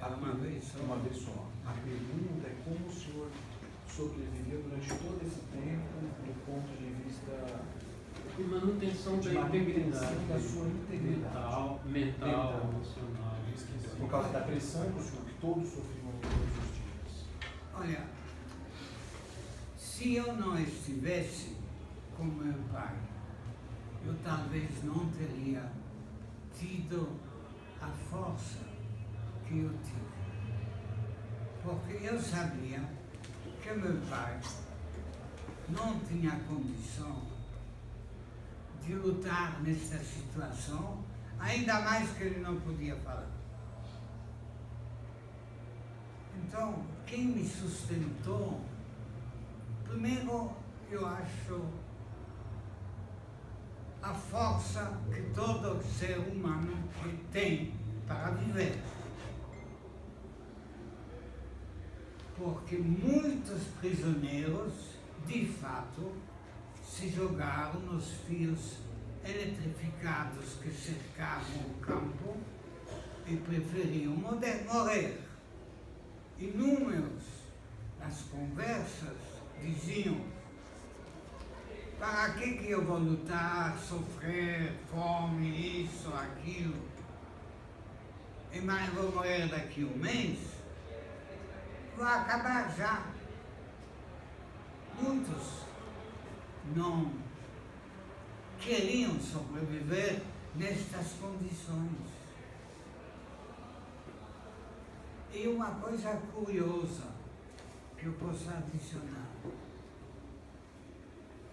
Uma vez só. Uma vez só. A pergunta é como o senhor sobreviveu durante todo esse tempo do ponto de vista E manutenção de da integridade. manutenção da sua integridade. Mental, emocional. Por causa da pressão que o senhor, que todos sofriam todos os dias. Olha, se eu não estivesse com meu pai, eu talvez não teria tido a força que eu tive. Porque eu sabia que meu pai não tinha condição de lutar nessa situação, ainda mais que ele não podia falar. Então, quem me sustentou, primeiro, eu acho a força que todo ser humano tem para viver. Porque muitos prisioneiros, de fato, se jogaram nos fios eletrificados que cercavam o campo e preferiam morrer. Inúmeros nas conversas diziam: para que eu vou lutar, sofrer, fome, isso, aquilo, e mais vou morrer daqui a um mês? Vou acabar já. Muitos não queriam sobreviver nestas condições. E uma coisa curiosa que eu posso adicionar.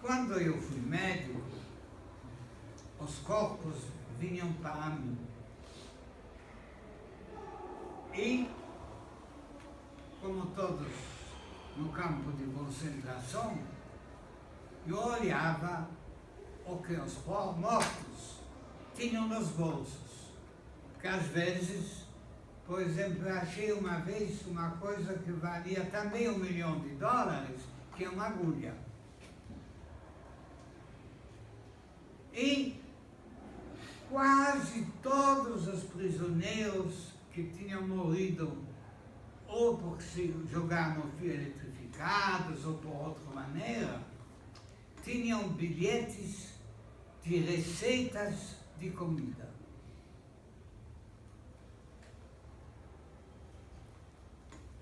Quando eu fui médico, os corpos vinham para mim. E, como todos no campo de concentração, eu olhava o que os mortos tinham nos bolsos. Porque às vezes, por exemplo, eu achei uma vez uma coisa que valia também $1 milhão, que é uma agulha. E quase todos os prisioneiros que tinham morrido ou por se jogar no fio eletrificados ou por outra maneira, tinham bilhetes de receitas de comida.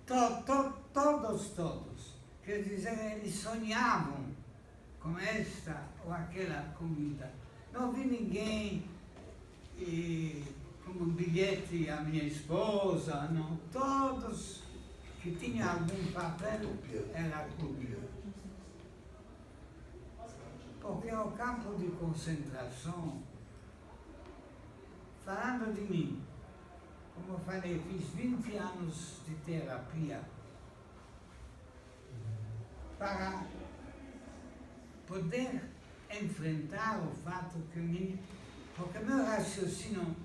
Todos. Quer dizer, eles sonhavam com esta ou aquela comida. Não vi ninguém como um bilhete à minha esposa, não. Todos que tinham algum papel era comida. Porque o campo de concentração, falando de mim, como eu falei, fiz 20 anos de terapia para poder enfrentar o fato porque meu raciocínio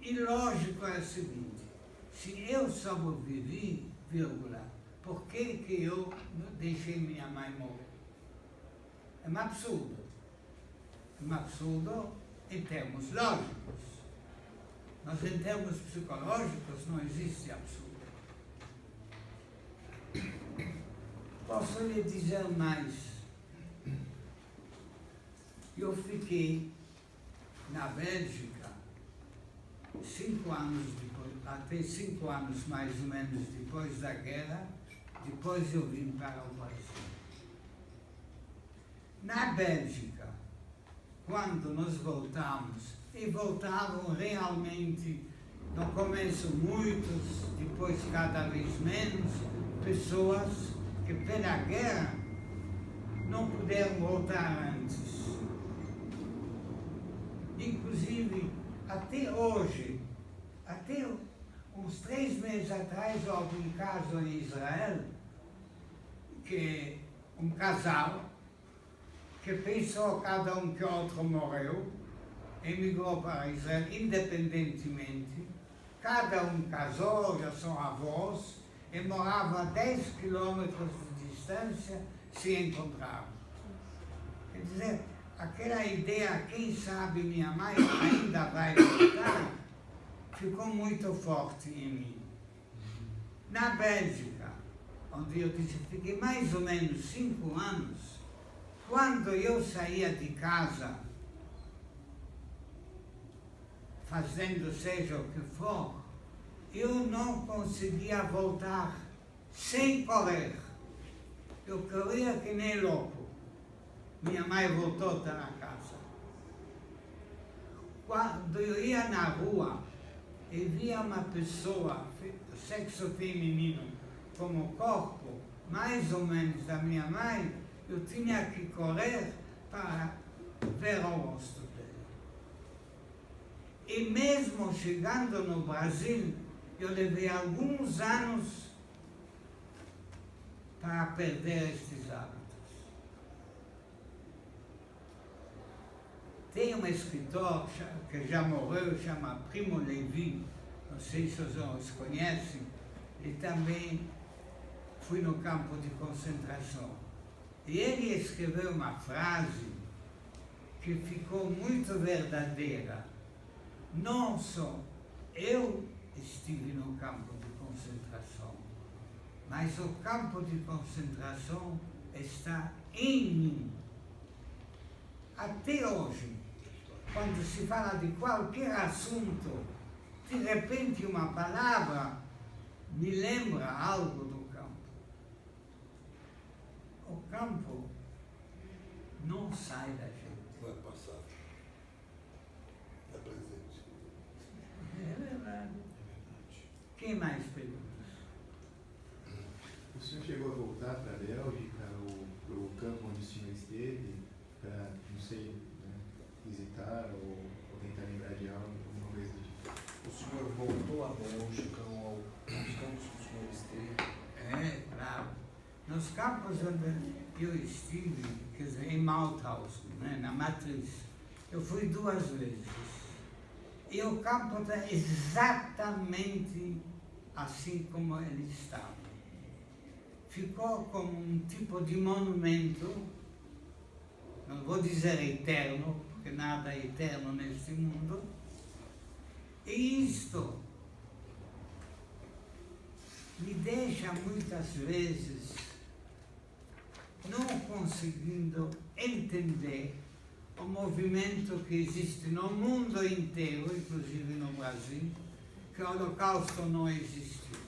ilógico é o seguinte: se eu sobrevivi, por que eu deixei minha mãe morrer? É um absurdo. É um absurdo em termos lógicos. Mas em termos psicológicos não existe absurdo. Posso lhe dizer mais. Eu fiquei na Bélgica 5 anos depois, até 5 anos mais ou menos depois da guerra, depois eu vim para o Brasil. Na Bélgica, quando nós voltamos, e voltavam realmente, no começo muitos, depois cada vez menos, pessoas que pela guerra não puderam voltar antes. Inclusive, até hoje, até uns 3 meses atrás, houve um caso em Israel, que um casal, que pensou cada um que o outro morreu, emigrou para Israel independentemente, cada um casou, já são avós, e moravam a 10 quilômetros de distância, se encontravam. Quer dizer, aquela ideia, quem sabe minha mãe ainda vai voltar, ficou muito forte em mim. Na Bélgica, onde eu disse, fiquei mais ou menos 5 anos, quando eu saía de casa, fazendo seja o que for, eu não conseguia voltar sem correr. Eu corria que nem louco. Minha mãe voltou para a casa. Quando eu ia na rua e via uma pessoa, sexo feminino, como o corpo, mais ou menos da minha mãe, eu tinha que correr para ver o rosto dela. E mesmo chegando no Brasil, eu levei alguns anos para perder estes hábitos. Tem um escritor que já morreu, chama Primo Levi, não sei se os conhecem, ele também foi no campo de concentração. E ele escreveu uma frase que ficou muito verdadeira. Não só eu estive no campo de concentração, mas o campo de concentração está em mim. Até hoje, quando se fala de qualquer assunto, de repente uma palavra me lembra algo do campo. O campo não sai da gente. Não é passado, é presente. É verdade. Quem mais perguntas? O senhor chegou a voltar para a Bélgica, ou para o campo onde o senhor esteve, para, não sei, né, visitar ou tentar lembrar de algo, alguma coisa do tipo? O senhor voltou à Bélgica ou aos campos que o senhor esteve? É, claro. Nos campos onde eu estive, quer dizer, em Mauthausen, né, na matriz, eu fui 2 vezes. E o campo está exatamente assim como ele estava. Ficou como um tipo de monumento, não vou dizer eterno, porque nada é eterno neste mundo. E isto me deixa muitas vezes não conseguindo entender o movimento que existe no mundo inteiro, inclusive no Brasil, que o Holocausto não existiu.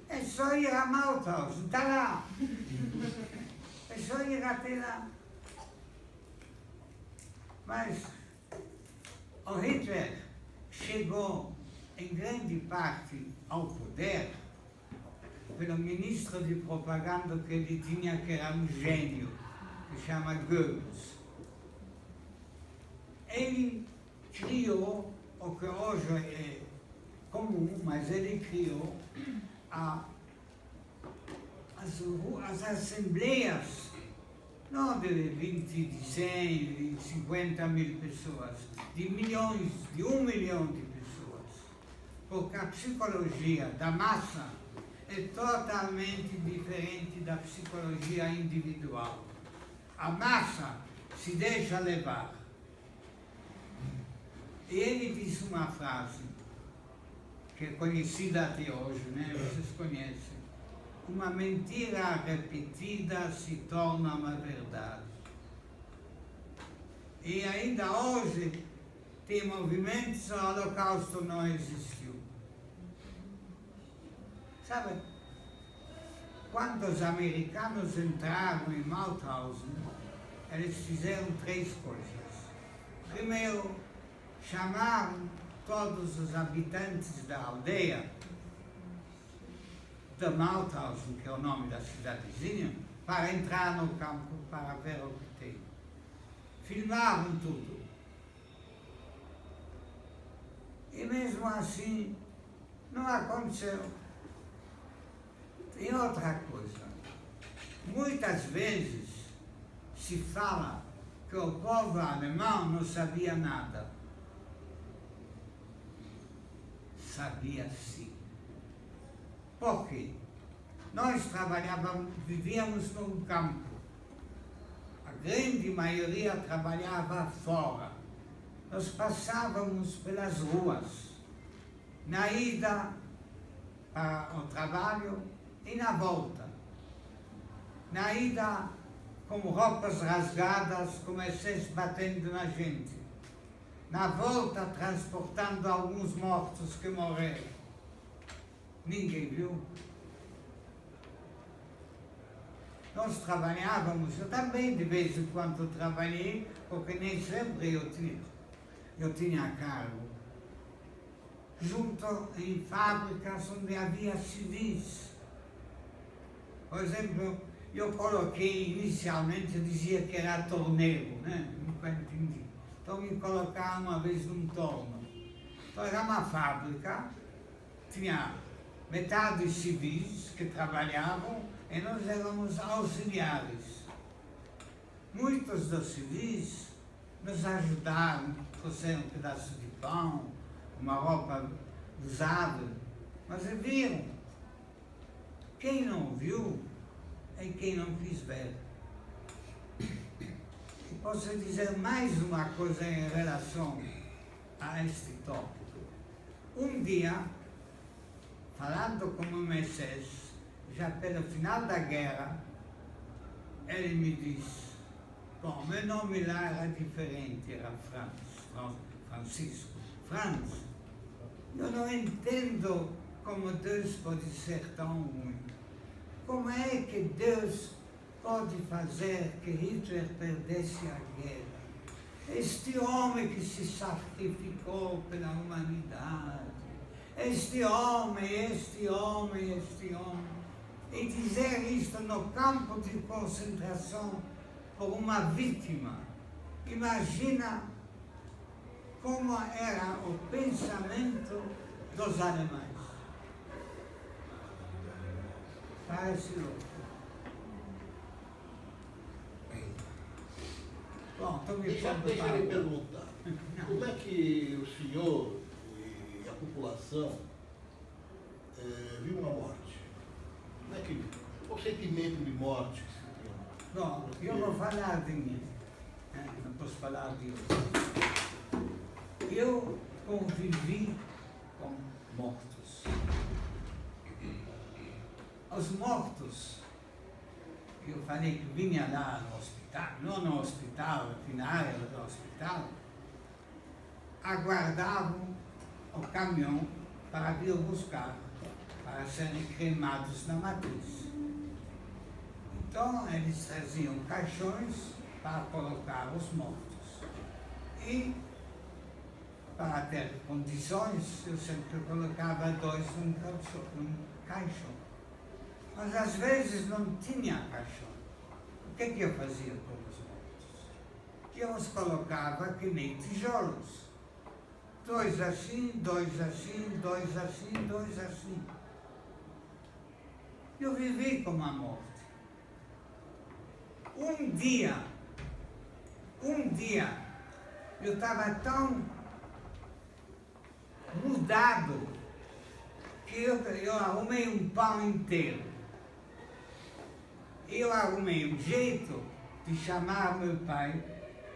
É só ir a Mauthausen, está lá. É só ir até lá. Mas o Hitler chegou em grande parte ao poder pelo ministro de propaganda que ele tinha, que era um gênio, que chama Goebbels. Ele criou o que hoje é comum, mas ele criou as assembleias, não de 20, de 100, de 50 mil pessoas, de milhões, de 1 milhão de pessoas, porque a psicologia da massa é totalmente diferente da psicologia individual. A massa se deixa levar. E ele disse uma frase que é conhecida até hoje, né? Vocês conhecem. Uma mentira repetida se torna uma verdade. E ainda hoje tem movimentos, o Holocausto não existiu. Sabe, quando os americanos entraram em Mauthausen, eles fizeram 3 coisas. Primeiro, chamaram todos os habitantes da aldeia de Mauthausen, que é o nome da cidadezinha, para entrar no campo para ver o que tem. Filmaram tudo. E mesmo assim, não aconteceu. Tem outra coisa. Muitas vezes se fala que o povo alemão não sabia nada. Sabia sim. Por quê? Nós vivíamos no campo. A grande maioria trabalhava fora. nós passávamos pelas ruas, na ida ao trabalho e na volta. Na ida, com roupas rasgadas, com excesso batendo na gente. Na volta, transportando alguns mortos que morreram. Ninguém viu. Nós trabalhávamos, eu também de vez em quando trabalhei, porque nem sempre eu tinha cargo. Junto em fábricas onde havia civis. Por exemplo, eu coloquei inicialmente, eu dizia que era torneiro, né? Nunca entendi. Então me colocaram uma vez num torno. Então era uma fábrica, tinha metade civis que trabalhavam e nós éramos auxiliares. Muitos dos civis nos ajudaram, trouxeram um pedaço de pão, uma roupa usável, mas viram. Quem não viu é quem não quis ver. E posso dizer mais uma coisa em relação a este tópico. Um dia, falando com o Messias, já pelo final da guerra, ele me disse, bom, meu nome lá era diferente, era Francisco. Franz, eu não entendo como Deus pode ser tão ruim. Como é que Deus pode fazer que Hitler perdesse a guerra? Este homem que se sacrificou pela humanidade. Este homem. E dizer isto no campo de concentração por uma vítima. Imagina como era o pensamento dos alemães. Parece louco. Bom, estou me Deixa ele perguntar. Como é que o senhor e a população viu a morte? Como é que o sentimento de morte que se tem? Bom, eu vou falar de mim. Não posso falar de outros. Eu convivi com mortos. Os mortos, eu falei que vinha lá no hospital, não no hospital, na área do hospital, aguardavam o caminhão para vir buscar, para serem cremados na matriz. Então, eles traziam caixões para colocar os mortos. E, para ter condições, eu sempre colocava dois num caixão. Mas às vezes não tinha caixão. O que eu fazia com os mortos? Eu os colocava que nem tijolos. Dois assim, dois assim, dois assim, dois assim. Eu vivi com a morte. Um dia, eu estava tão mudado que eu arrumei um pão inteiro. Eu arrumei um jeito de chamar meu pai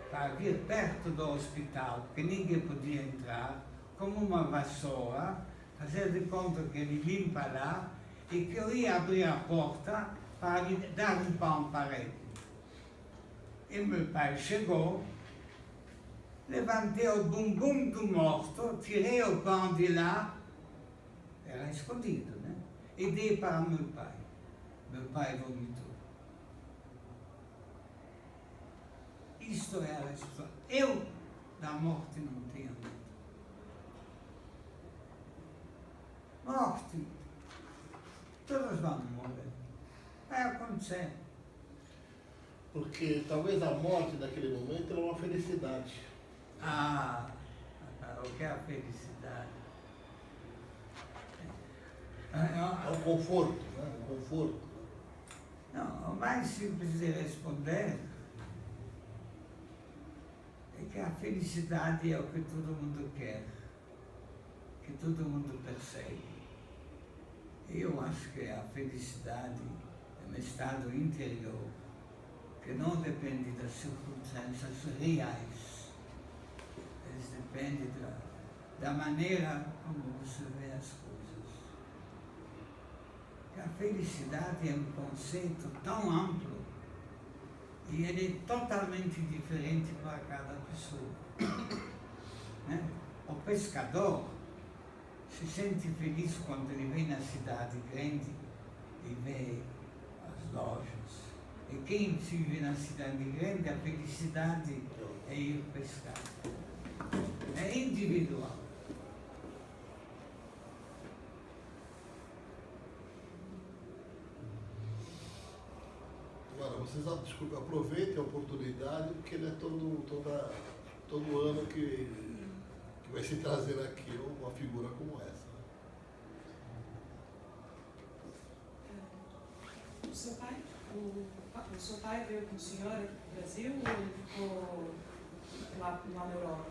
para vir perto do hospital, que ninguém podia entrar, com uma vassoura, fazer de conta que ele limpa lá, e que eu ia abrir a porta para lhe dar um pão para ele. E meu pai chegou, levantei o bumbum do morto, tirei o pão de lá, era escondido, né? E dei para meu pai. Meu pai vomitou. Isto era a história. Eu, da morte, não tenho medo. Morte. Todos vamos morrer. Vai acontecer. Porque talvez a morte naquele momento era uma felicidade. O que é a felicidade? É um conforto, né? Um conforto. Não, o mais simples de responder é que a felicidade é o que todo mundo quer, que todo mundo persegue. Eu acho que a felicidade é um estado interior que não depende das circunstâncias reais. depende da maneira como você vê as coisas. A felicidade é um conceito tão amplo e ele é totalmente diferente para cada pessoa. Né? O pescador se sente feliz quando ele vem na cidade grande e vê as lojas. E quem vive na cidade grande, a felicidade é ir pescar. É individual. Agora, vocês, desculpa, aproveitem a oportunidade, porque não é todo ano que vai se trazer aqui uma figura como essa. O seu pai veio com o senhor aqui para o Brasil ou ele ficou lá na Europa?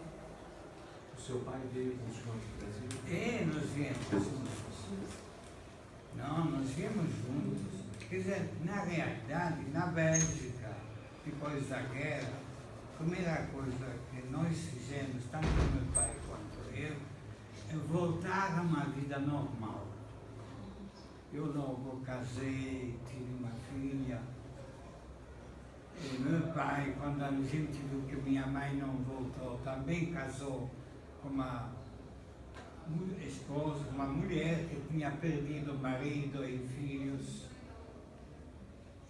O seu pai veio com o senhor para o Brasil? É, nós viemos juntos. Não, nós viemos juntos. Quer dizer, na realidade, na Bélgica, depois da guerra, a primeira coisa que nós fizemos, tanto meu pai quanto eu, é voltar a uma vida normal. Eu logo casei, tive uma filha. E meu pai, quando a gente viu que minha mãe não voltou, também casou com uma esposa, uma mulher que tinha perdido o marido e filhos.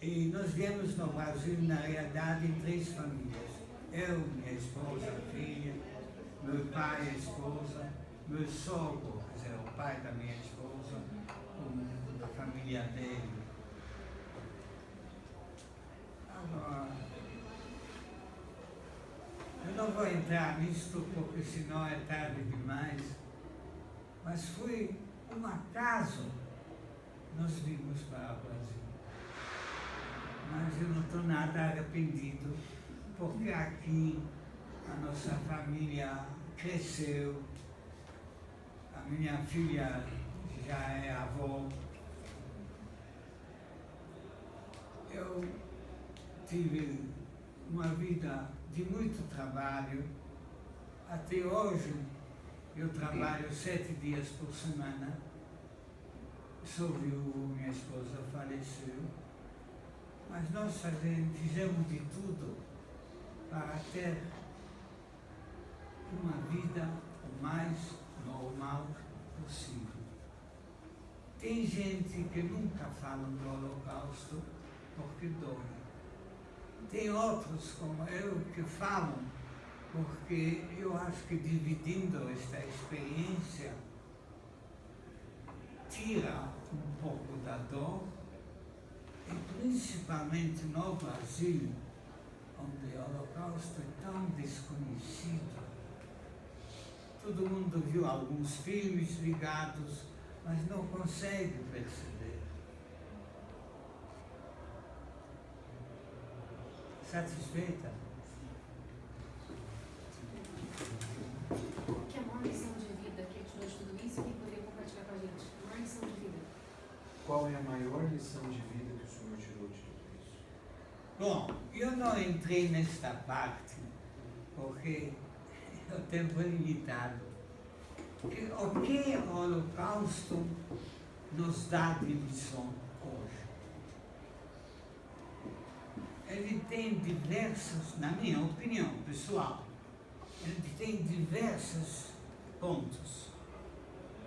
E nós viemos no Brasil, na realidade, em 3 famílias. Eu, minha esposa, filha, meu pai, a esposa, meu sogro, quer dizer, o pai da minha esposa, a família dele. Agora, eu não vou entrar nisto porque senão é tarde demais, mas foi um acaso nós vimos para o Brasil. Mas eu não estou nada arrependido, porque aqui a nossa família cresceu, a minha filha já é avó. Eu tive uma vida de muito trabalho. Até hoje eu trabalho 7 dias por semana. Sou viúvo, minha esposa faleceu. Mas nós fizemos de tudo para ter uma vida o mais normal possível. Tem gente que nunca fala do Holocausto porque dói. Tem outros, como eu, que falam porque eu acho que dividindo esta experiência tira um pouco da dor. E principalmente no Brasil, onde o Holocausto é tão desconhecido. Todo mundo viu alguns filmes ligados, mas não consegue perceber. Satisfeita? O que é a maior lição de vida que ele tirou de tudo isso e que poderia compartilhar com a gente? A maior lição de vida. Qual é a maior lição de vida que o senhor tirou de tudo isso? Bom, eu não entrei nesta parte porque o tempo é limitado. O que o Holocausto nos dá de lição hoje? Ele tem diversos, na minha opinião pessoal, ele tem diversos pontos.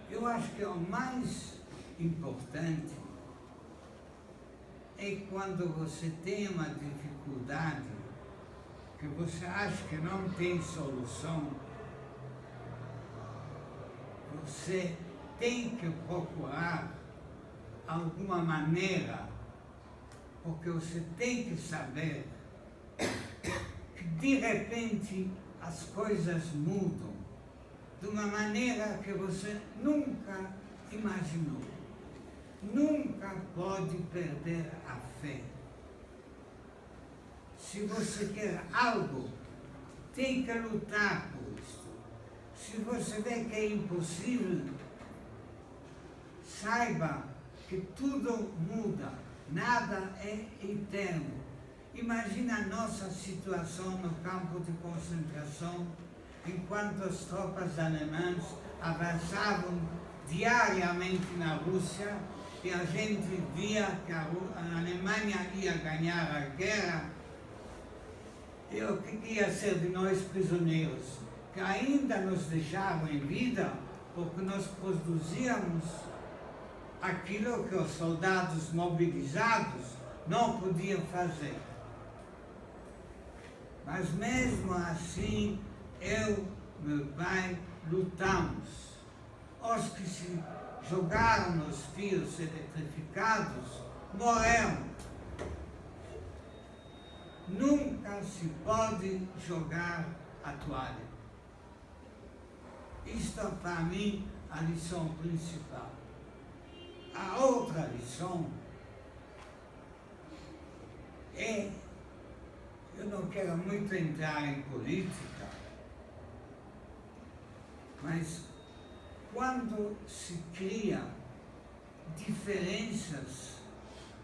Eu acho que o mais importante é quando você tem uma dificuldade que você acha que não tem solução, você tem que procurar alguma maneira, porque você tem que saber que de repente as coisas mudam de uma maneira que você nunca imaginou. Nunca pode perder a fé. Se você quer algo, tem que lutar por isso. Se você vê que é impossível, saiba que tudo muda, nada é eterno. Imagina a nossa situação no campo de concentração enquanto as tropas alemãs avançavam diariamente na Rússia e a gente via que a Alemanha ia ganhar a guerra, e o que ia ser de nós prisioneiros? Que ainda nos deixavam em vida porque nós produzíamos aquilo que os soldados mobilizados não podiam fazer. Mas mesmo assim, eu e meu pai lutamos. Os que se jogaram nos fios eletrificados morreram. Nunca se pode jogar a toalha. Isto é para mim a lição principal. A outra lição é, eu não quero muito entrar em política, mas quando se cria diferenças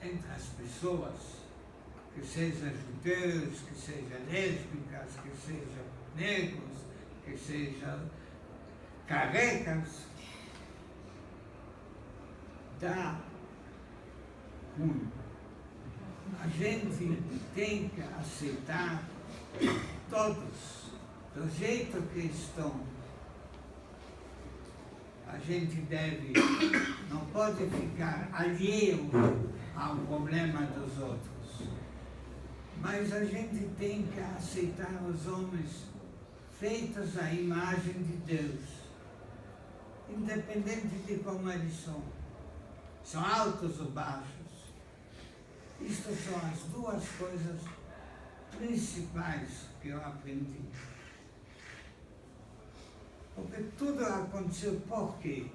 entre as pessoas, que sejam judeus, que sejam lésbicas, que sejam negros, que sejam carecas, dá ruim. A gente tem que aceitar todos do jeito que estão. A gente não pode ficar alheio ao problema dos outros. Mas a gente tem que aceitar os homens feitos à imagem de Deus, independente de como eles são. São altos ou baixos. Estas são as duas coisas principais que eu aprendi. Porque tudo aconteceu por quê?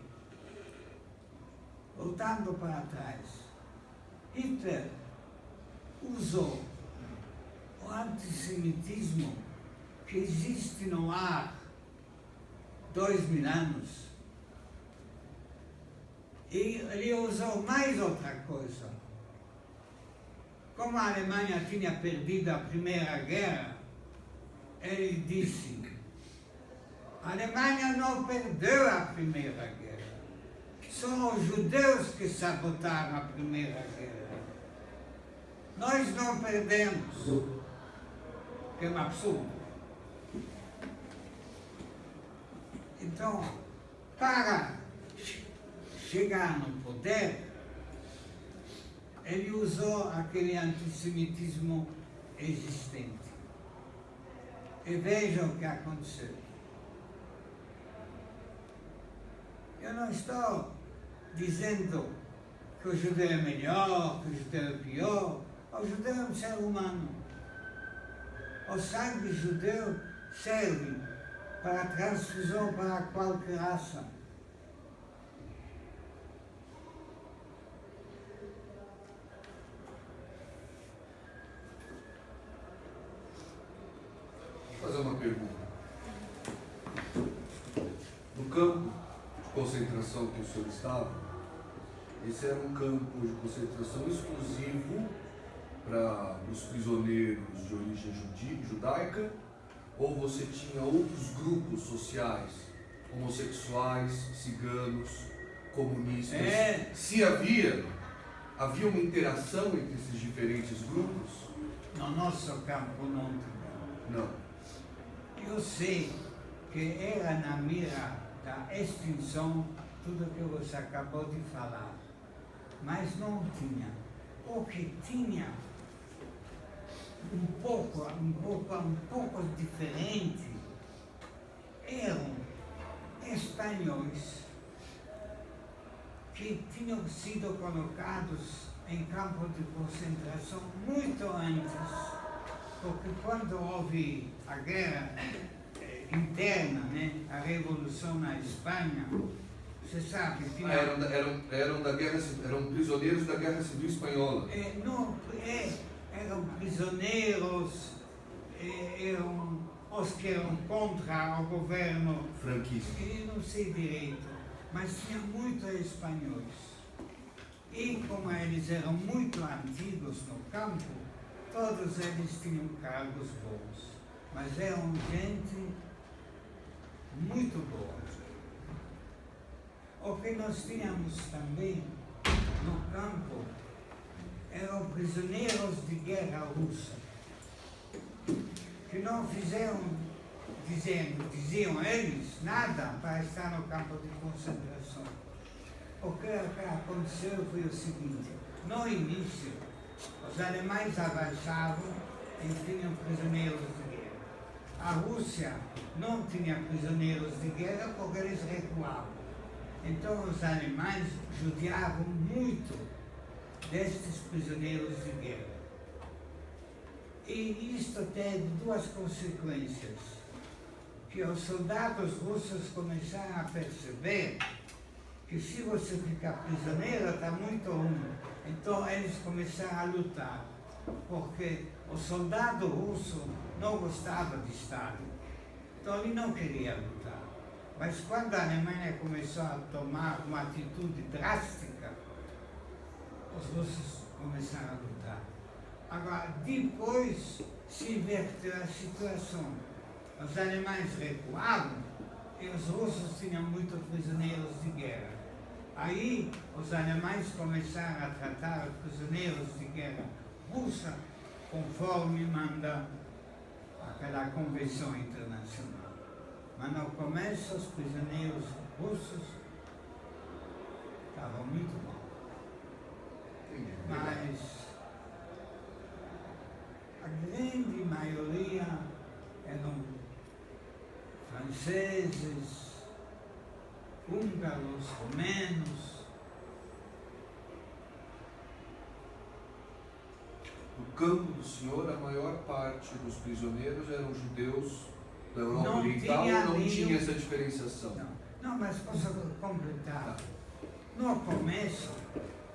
Voltando para trás, Hitler usou o antissemitismo que existe no ar 2000 anos. E ele usou mais outra coisa. Como a Alemanha tinha perdido a Primeira Guerra, ele disse: a Alemanha não perdeu a Primeira Guerra. São os judeus que sabotaram a Primeira Guerra. Nós não perdemos. Que é um absurdo. Então, para chegar no poder, ele usou aquele antissemitismo existente. E vejam o que aconteceu. Eu não estou dizendo que o judeu é melhor, que o judeu é pior. O judeu é um ser humano. O sangue judeu serve para transfusão para qualquer raça. Vou fazer uma pergunta. No campo de concentração que o senhor estava, esse era um campo de concentração exclusivo para os prisioneiros de origem judaica, ou você tinha outros grupos sociais, homossexuais, ciganos, comunistas? Se havia uma interação entre esses diferentes grupos? No nosso campo não tinha. Não. Eu sei que era na mira da extinção tudo que você acabou de falar, mas não tinha. O que tinha um pouco diferente eram espanhóis que tinham sido colocados em campos de concentração muito antes, porque quando houve a guerra interna, né, a revolução na Espanha, você sabe... Tinha... eram prisioneiros da Guerra Civil Espanhola. Eram prisioneiros, eram os que eram contra o governo franquista. Eu não sei direito, mas tinha muitos espanhóis. E como eles eram muito antigos no campo, todos eles tinham cargos bons. Mas eram gente muito boa. O que nós tínhamos também no campo eram prisioneiros de guerra russa, que não fizeram, diziam eles, nada para estar no campo de concentração. O que aconteceu foi o seguinte: no início, os alemães avançavam e tinham prisioneiros de guerra. A Rússia não tinha prisioneiros de guerra porque eles recuavam. Então os alemães judiavam muito destes prisioneiros de guerra. E isto teve duas consequências: que os soldados russos começaram a perceber que se você ficar prisioneiro está muito ruim. Então eles começaram a lutar, porque o soldado russo não gostava de Stalin, então ele não queria lutar. Mas quando a Alemanha começou a tomar uma atitude drástica, os russos começaram a lutar. Agora, depois se inverteu a situação. Os alemães recuavam e os russos tinham muitos prisioneiros de guerra. Aí os alemães começaram a tratar os prisioneiros de guerra russa conforme manda aquela convenção internacional. Mas no começo os prisioneiros russos estavam muito mal. Mas a grande maioria eram franceses, húngaros, romenos. No campo do senhor, a maior parte dos prisioneiros eram judeus da Europa Oriental ou não tinha essa diferenciação? Não, mas posso completar. No começo,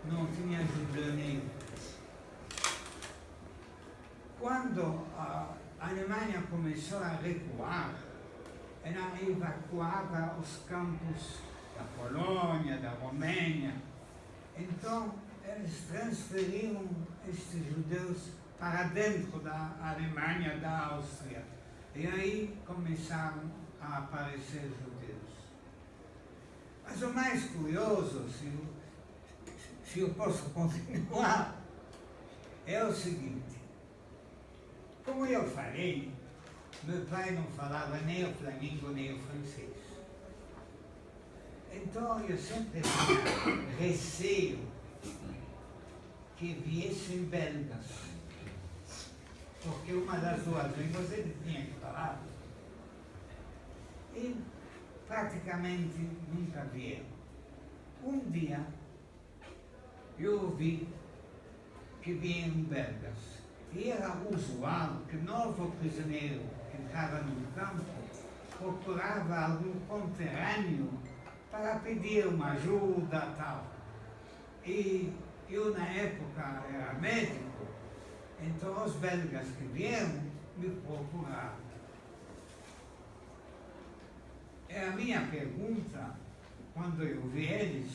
não tinha judeu nenhum. Quando a Alemanha começou a recuar, ela evacuava os campos da Polônia, da Romênia. Então, eles transferiram estes judeus para dentro da Alemanha, da Áustria. E aí começaram a aparecer judeus. Mas o mais curioso, se eu posso continuar, é o seguinte: como eu falei, meu pai não falava nem o flamengo nem o francês. Então eu sempre tinha receio que viessem belgas, porque uma das duas línguas ele tinha que falar. E praticamente nunca vieram. Um dia eu ouvi que vieram belgas. E era usual que novo prisioneiro que entrava no campo procurava algum conterrâneo para pedir uma ajuda tal. E eu, na época, era médico, então os belgas que vieram me procuraram. E a minha pergunta, quando eu vi eles: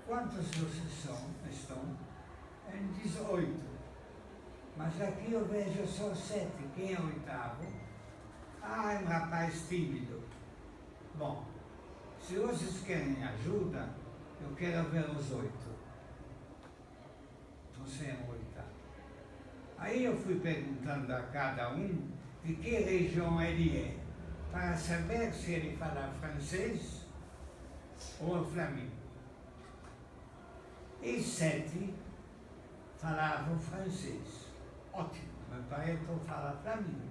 quantos vocês estão? Ele diz 8. Mas aqui eu vejo só 7. Quem é o oitavo? Ah, é um rapaz tímido. Bom, se vocês querem ajuda, eu quero ver os 8. Você é o oitavo. Aí eu fui perguntando a cada um de que região ele é, para saber se ele fala francês ou flamengo. E 7 falavam francês. Ótimo, meu pai então fala para mim.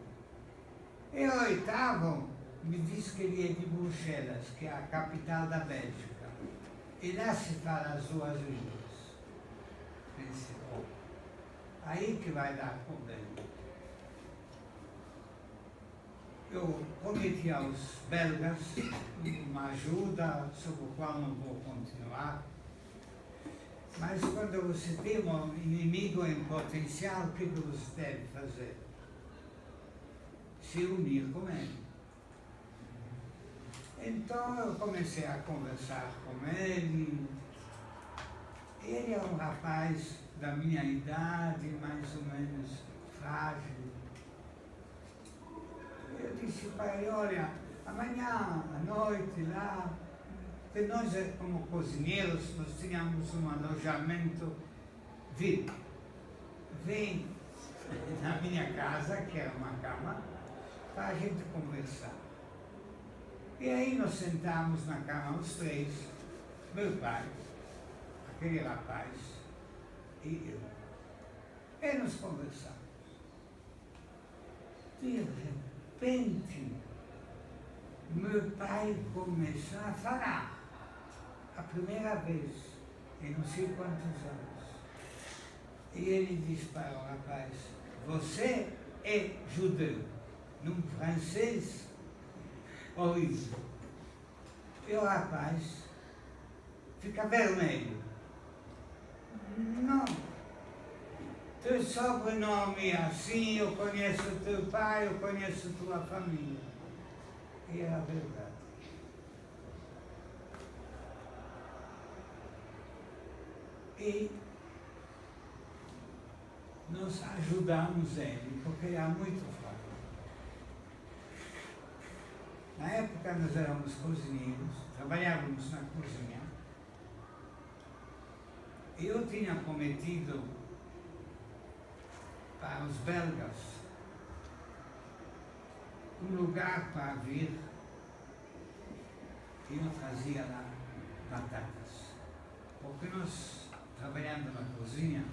E o oitavo me disse que ele é de Bruxelas, que é a capital da Bélgica. E lá se fala as duas línguas. Pensei, aí que vai dar problema. Eu prometi aos belgas uma ajuda sobre a qual não vou continuar. Mas quando você tem um inimigo em potencial, o que você deve fazer? Se unir com ele. Então eu comecei a conversar com ele. Ele é um rapaz da minha idade, mais ou menos frágil. Eu disse para ele: olha, amanhã, à noite, lá. Porque nós, como cozinheiros, nós tínhamos um alojamento VIP. Vem na minha casa, que era uma cama, para a gente conversar. E aí nós sentamos na cama os três, meu pai, aquele rapaz e eu. E nós conversamos. De repente, meu pai começou a falar, a primeira vez, em não sei quantos anos. E ele disse para o rapaz, você é judeu, num francês horrível. E o rapaz fica vermelho. Não. Teu sobrenome é assim, eu conheço teu pai, eu conheço tua família. E era verdade. E nós ajudamos ele, porque era muito fraco. Na época nós éramos cozinheiros, trabalhávamos na cozinha. E eu tinha prometido para os belgas um lugar para vir e eu trazia lá batatas. Porque nós, trabalhando na cozinha,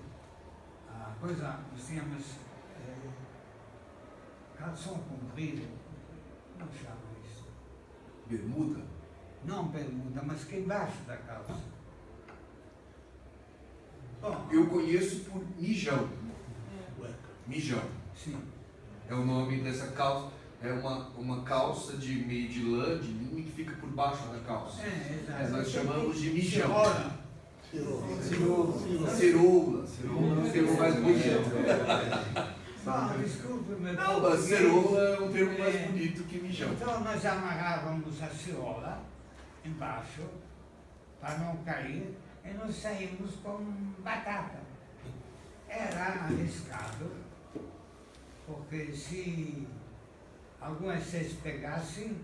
a coisa, nós tínhamos calção comprido, não chama isso. Bermuda? Não bermuda, mas que embaixo da calça. Bom, Eu conheço por mijão. Cueca. Mijão. sim. É o nome dessa calça. É uma calça de meio de lã, de linho, que fica por baixo da calça. Exato. Nós chamamos de mijão. Cirola. Ceroula. Ceroula mais bonito. Bom, desculpe, meu Não, mas ceroula é um termo mais bonito que mijão. Então nós amarrávamos a cirola embaixo, para não cair, e nós saímos com batata. Era arriscado, porque se algum excesso pegasse,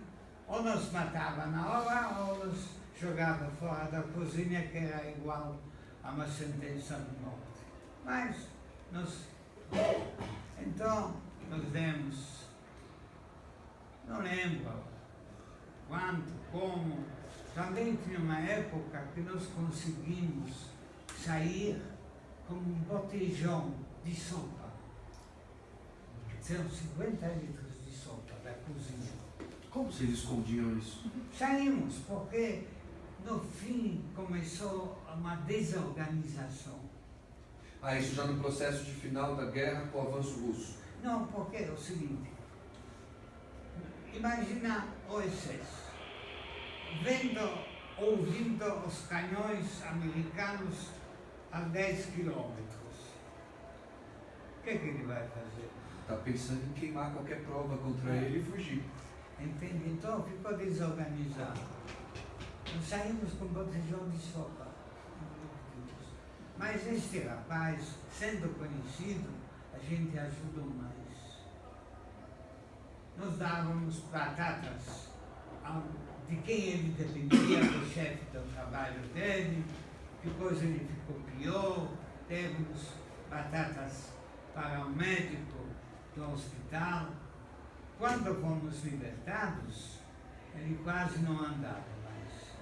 ou nos matava na hora, ou nos jogava fora da cozinha, que era igual a uma sentença de morte. Mas, então, nós demos, não lembro quanto, como, também tinha uma época que nós conseguimos sair com um botijão de sopa. São 50 litros de sopa da cozinha. Como vocês escondiam isso? Saímos, porque no fim começou uma desorganização. Ah, isso já no processo de final da guerra com o avanço russo. Não, porque é o seguinte, imagina o excesso. Ouvindo os canhões americanos a 10 quilômetros. O que ele vai fazer? Está pensando em queimar qualquer prova contra ele e fugir. Entende? Então ficou desorganizado. Nós saímos com botijão de sopa. Mas este rapaz, sendo conhecido, a gente ajudou mais. Nós dávamos batatas de quem ele dependia, do chefe do trabalho dele, depois ele ficou pior, demos batatas para o médico do hospital. Quando fomos libertados, ele quase não andava mais.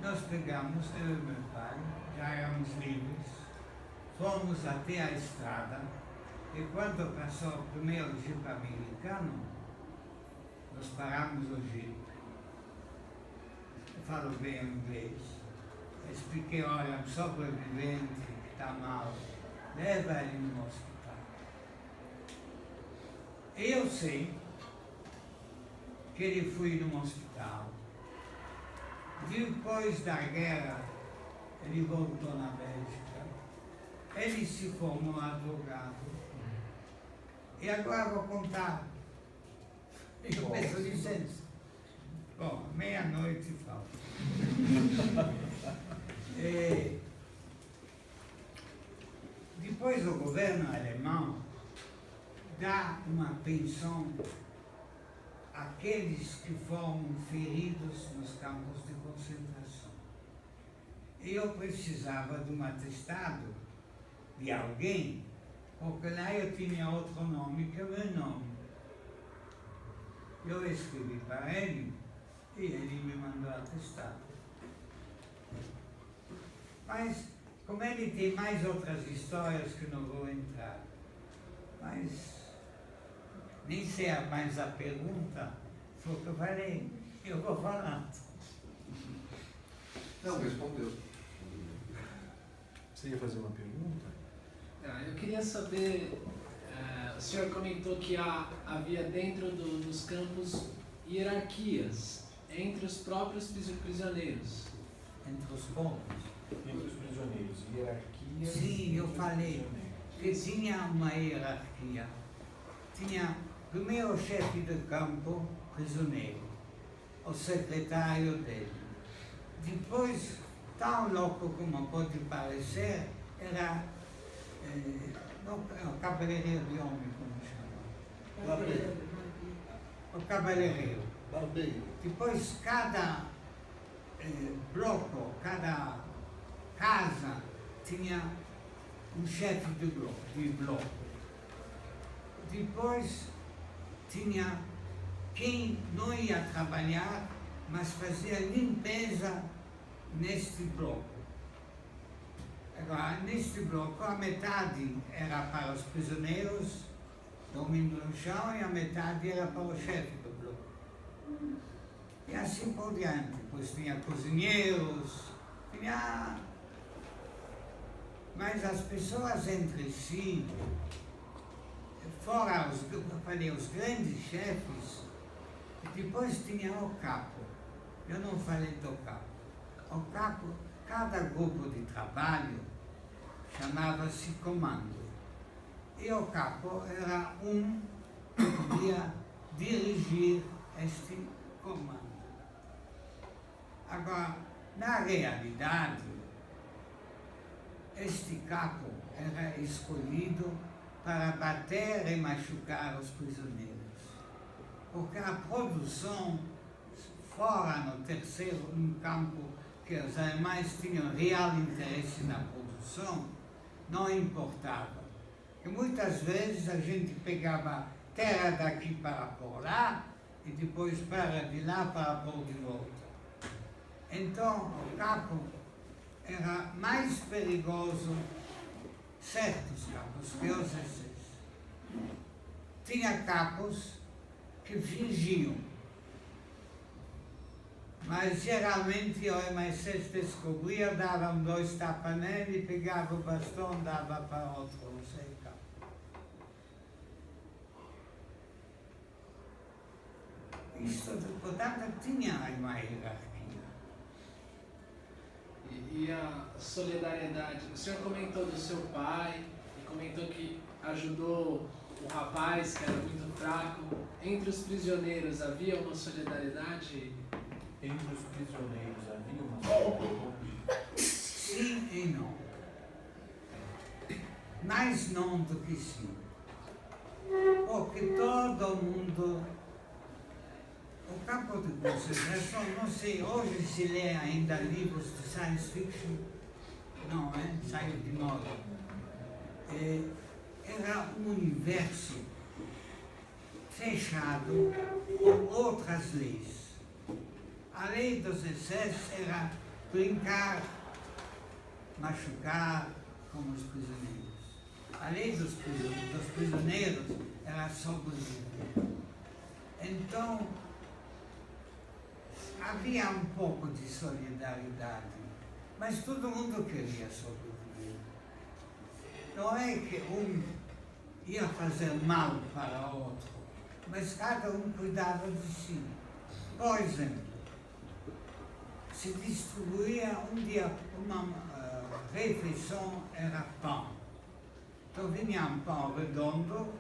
Nós pegamos, eu e meu pai, já éramos livres, fomos até a estrada, e quando passou o primeiro jipe americano, nós paramos o jipe. Eu falo bem inglês. Eu expliquei, olha, um sobrevivente que está mal, leva ele no hospital. Eu sei que ele foi no hospital. Depois da guerra, ele voltou na Bélgica. Ele se formou advogado. E agora vou contar. Eu peço licença. Bom, meia-noite falta. Depois o governo alemão dá uma pensão a aqueles que foram feridos nos campos de concentração. E eu precisava de um atestado de alguém, porque lá eu tinha outro nome que o meu nome. Eu escrevi para ele e ele me mandou atestado. Mas, como ele tem mais outras histórias que não vou entrar, mas nem sei mais a pergunta, foi o que eu falei, eu vou falando. Não, respondeu. Você ia fazer uma pergunta? Eu queria saber, o senhor comentou que havia dentro dos campos hierarquias entre os próprios prisioneiros. Entre os povos. Entre os prisioneiros, hierarquia. Sim, eu falei que tinha uma hierarquia. Tinha primeiro o chefe de campo, prisioneiro, o secretário dele. Depois, tão louco como pode parecer, era o cabeleireiro de homem, como chama? Barbeiro. O cabeleireiro. Barbeiro. Depois, cada bloco, cada casa tinha um chefe de bloco. Depois tinha quem não ia trabalhar, mas fazia limpeza neste bloco. Agora, neste bloco, a metade era para os prisioneiros, dormindo no chão, e a metade era para o chefe do bloco. E assim por diante. Depois tinha cozinheiros, tinha... Mas as pessoas entre si, fora os grandes chefes, depois tinha o capo. Eu não falei do capo. O capo, cada grupo de trabalho chamava-se comando. E o capo era um que podia dirigir este comando. Agora, na realidade, este capo era escolhido para bater e machucar os prisioneiros. Porque a produção, fora no campo, que os alemães tinham real interesse na produção, não importava. E muitas vezes a gente pegava terra daqui para pôr lá, e depois de lá para pôr de volta. Então, o capo era mais perigoso, certos capos, que os SS. Tinha capos que fingiam, mas geralmente o MI6 descobria, davam 2 tapas nele, pegava o bastão, dava para outro, não sei capo. Isto, portanto, tinha uma hierarquia. E a solidariedade? O senhor comentou do seu pai e comentou que ajudou o rapaz que era muito fraco. Entre os prisioneiros havia uma solidariedade? Entre os prisioneiros havia uma solidariedade? Sim e não. Mais não do que sim. Porque todo mundo... O campo de concentração, não sei, hoje se lê ainda livros de science fiction, não é? Saiu de moda. Era um universo fechado com outras leis. A lei dos excessos era brincar, machucar como os prisioneiros. A lei dos prisioneiros era sobreviver. Então, havia um pouco de solidariedade, mas todo mundo queria sobreviver. Não é que um ia fazer mal para o outro, mas cada um cuidava de si. Por exemplo, se distribuía um dia uma refeição, era pão. Então vinha um pão redondo,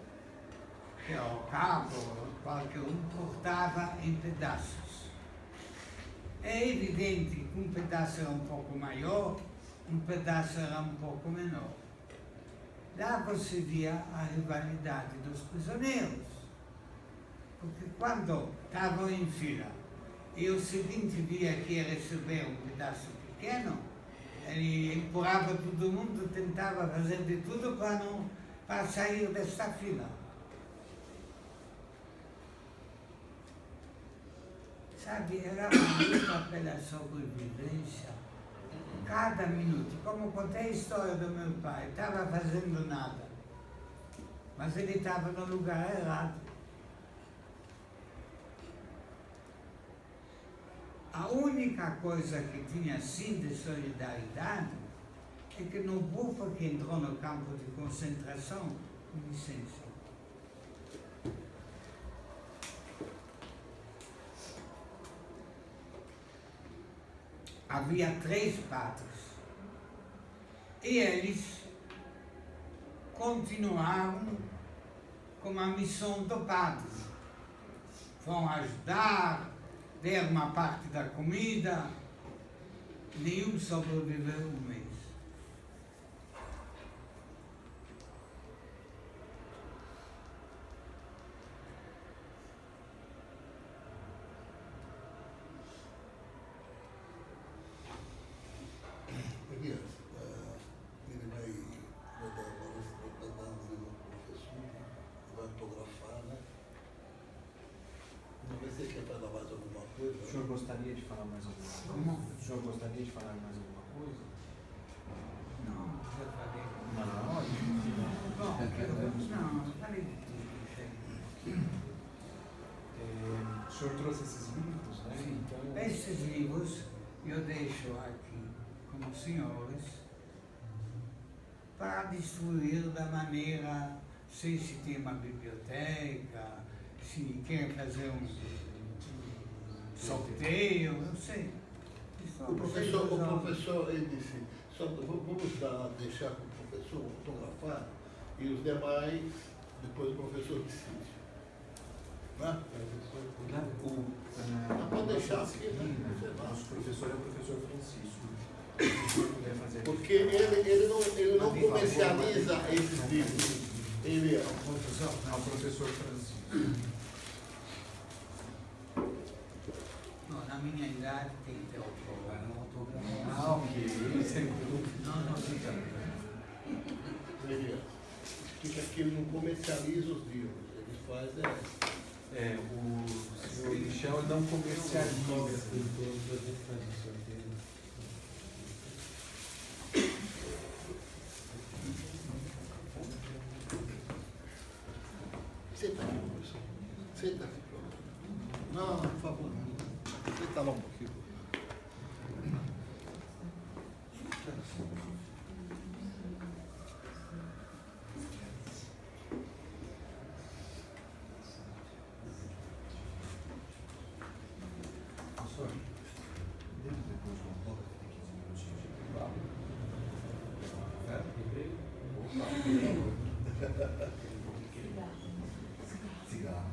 que o cabo, qualquer um, cortava em pedaços. É evidente que um pedaço era um pouco maior, um pedaço era um pouco menor. Lá você via a rivalidade dos prisioneiros. Porque quando estavam em fila e o seguinte via que ia receber um pedaço pequeno, ele empurrava todo mundo, tentava fazer de tudo para sair desta fila. Sabe, era uma luta pela sobrevivência. Cada minuto, como contei a história do meu pai, estava fazendo nada, mas ele estava no lugar errado. A única coisa que tinha sim de solidariedade é que no grupo que entrou no campo de concentração, com licença, havia 3 padres e eles continuaram com a missão do padre. Vão ajudar, der uma parte da comida, nenhum sobreviveu um mês. Elias, ele vai dar um livro ao professor, vai autografar, né? Não vai ser que vai falar mais alguma coisa? O senhor gostaria de falar mais alguma coisa? Como? O senhor gostaria de falar mais alguma coisa? Não, já falei. Não, Não, falei de tudo. O senhor trouxe esses livros, né? Sim. Então, Esses livros eu deixo aqui com os senhores para distribuir da maneira, sei se tem uma biblioteca, se quer fazer um sorteio, não sei. O professor, ele disse, só, vamos deixar com o professor autografar e os demais, depois o professor decide. Né? Pode deixar aqui, né? Nosso professor é o professor Francisco. Se o senhor puder fazer. Porque ele não comercializa esses livros. Ele é Ao professor Francisco. Não, na minha idade tem que ter autógrafo. Ah, ok. Sem dúvida. Não fica. ele fica que ele não comercializa os livros. Ele faz O senhor Michel não comercializa. Senta aqui, professor. Senta aqui, professor. Não, por favor. Senta lá um pouquinho. Professor, dentro depois de uma bola que tem 15 minutinhos de intervalo. Cigarro.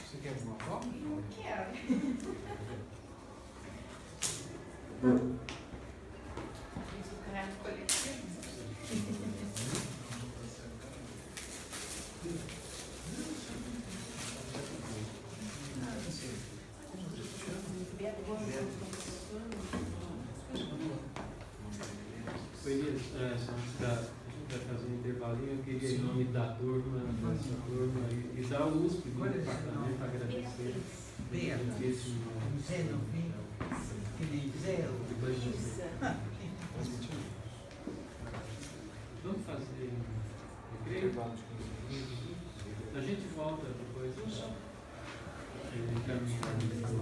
Você quer alguma forma? Não quero. Isso é caralho coletivo. Elias, antes da para fazer um intervalinho, eu queria, em nome da turma, dessa turma, e da USP, do departamento, agradecer. Muitíssimo. Museu no fim. Museu. Vamos fazer um intervalo de 15 minutos. A gente volta depois. Caminhar.